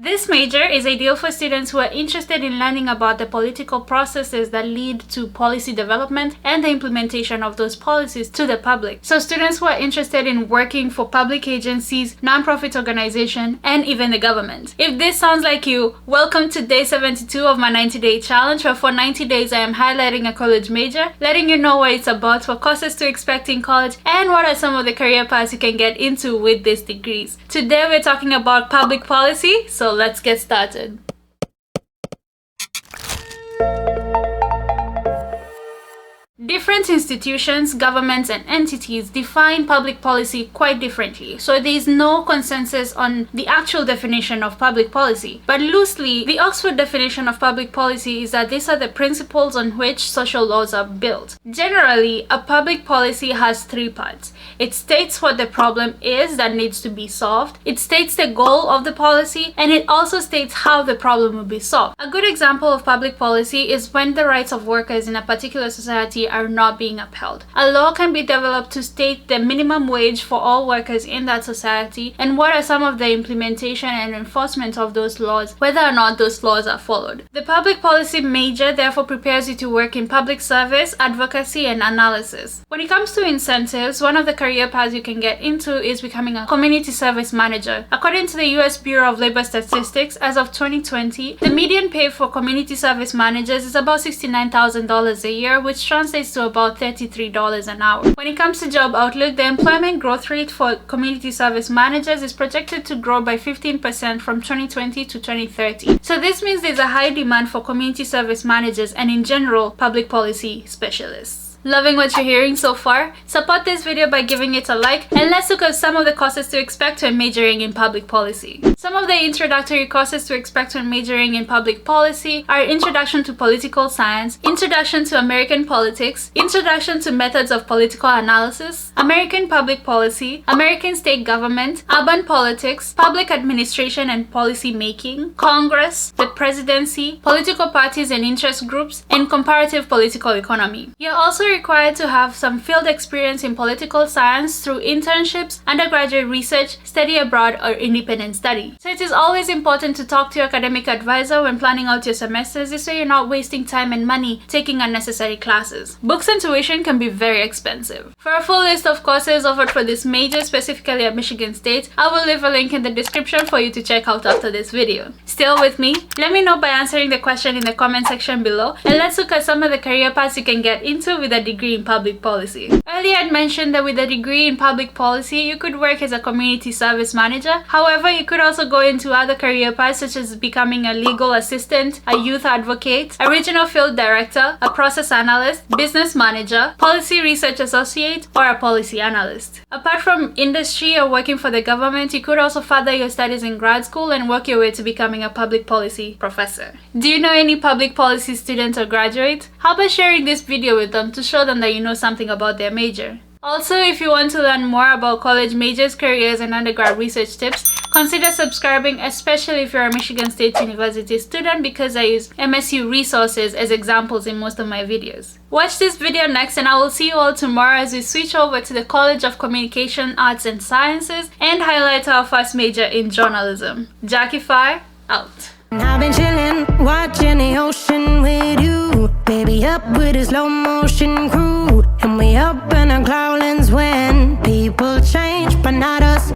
This major is ideal for students who are interested in learning about the political processes that lead to policy development and the implementation of those policies to the public. So students who are interested in working for public agencies, non-profit organizations, and even the government. If this sounds like you, welcome to day 72 of my 90-day challenge, where for 90 days I am highlighting a college major, letting you know what it's about, what courses to expect in college, and what are some of the career paths you can get into with these degrees. Today we're talking about public policy, so let's get started. Different institutions, governments, and entities define public policy quite differently, so there is no consensus on the actual definition of public policy. But loosely, the Oxford definition of public policy is that these are the principles on which social laws are built. Generally, a public policy has three parts. It states what the problem is that needs to be solved, it states the goal of the policy, and it also states how the problem will be solved. A good example of public policy is when the rights of workers in a particular society are not being upheld. A law can be developed to state the minimum wage for all workers in that society and what are some of the implementation and enforcement of those laws, whether or not those laws are followed. The public policy major therefore prepares you to work in public service, advocacy, and analysis. When it comes to incentives, one of the career paths you can get into is becoming a community service manager. According to the US Bureau of Labor Statistics, as of 2020, the median pay for community service managers is about $69,000 a year, which translates to about $33 an hour. When it comes to job outlook, the employment growth rate for community service managers is projected to grow by 15% from 2020 to 2030. So this means there's a high demand for community service managers and in general, public policy specialists. Loving what you're hearing so far? Support this video by giving it a like, and let's look at some of the courses to expect when majoring in public policy. Some of the introductory courses to expect when majoring in public policy are Introduction to Political Science, Introduction to American Politics, Introduction to Methods of Political Analysis, American Public Policy, American State Government, Urban Politics, Public Administration and Policy Making, Congress, the Presidency, Political Parties and Interest Groups, and Comparative Political Economy. You're also required to have some field experience in political science through internships, undergraduate research, study abroad, or independent study. So it is always important to talk to your academic advisor when planning out your semesters, this way you're not wasting time and money taking unnecessary classes. Books and tuition can be very expensive. For a full list of courses offered for this major, specifically at Michigan State, I will leave a link in the description for you to check out after this video. Still with me? Let me know by answering the question in the comment section below, and let's look at some of the career paths you can get into with a degree in public policy. Earlier I'd mentioned that with a degree in public policy, you could work as a community service manager. However, you could also go into other career paths such as becoming a legal assistant, a youth advocate, a regional field director, a process analyst, business manager, policy research associate, or a policy analyst. Apart from industry or working for the government, you could also further your studies in grad school and work your way to becoming a public policy professor. Do you know any public policy students or graduates? How about sharing this video with them to show them that you know something about their major? Also, if you want to learn more about college majors, careers, and undergrad research tips, consider subscribing, especially if you're a Michigan State University student, because I use MSU resources as examples in most of my videos. Watch this video next, and I will see you all tomorrow as we switch over to the College of Communication, Arts and Sciences and highlight our first major in journalism. Jacqify, out. I've been chillin', watching the ocean with you, baby, up with a slow motion crew, and we up in our cloudlands when people change, but not us.